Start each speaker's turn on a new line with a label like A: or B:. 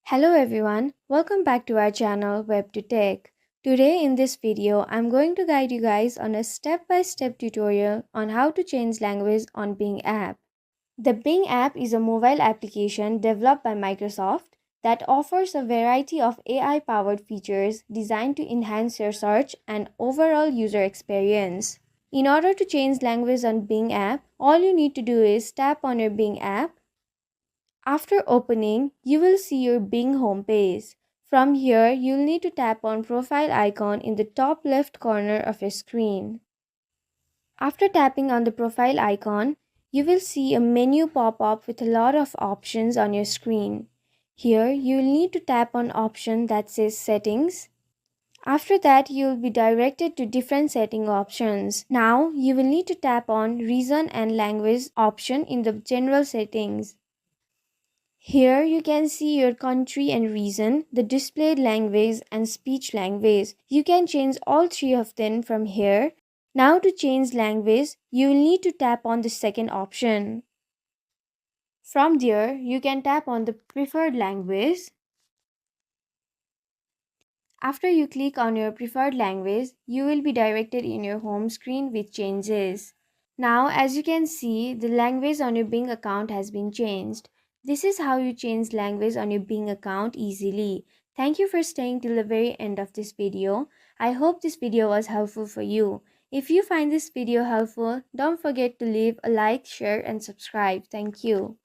A: Hello everyone, welcome back to our channel WebToTech. Today in this video, I'm going to guide you guys on a step-by-step tutorial on how to change language on Bing app. The Bing app is a mobile application developed by Microsoft that offers a variety of AI-powered features designed to enhance your search and overall user experience. In order to change language on Bing app, all you need to do is tap on your Bing app. After opening, you will see your Bing homepage. From here, you'll need to tap on profile icon in the top left corner of your screen. After tapping on the profile icon, you will see a menu pop up with a lot of options on your screen. Here, you'll need to tap on option that says settings. After that, you'll be directed to different setting options. Now, you will need to tap on region and language option in the general settings. Here you can see your country and region, the displayed language and speech language. You can change all three of them from here. Now to change language, you will need to tap on the second option. From there, you can tap on the preferred language. After you click on your preferred language, you will be directed in your home screen with changes. Now, as you can see, the language on your Bing account has been changed. This is how you change language on your Bing account easily. Thank you for staying till the very end of this video. I hope this video was helpful for you. If you find this video helpful, don't forget to leave a like, share and subscribe. Thank you.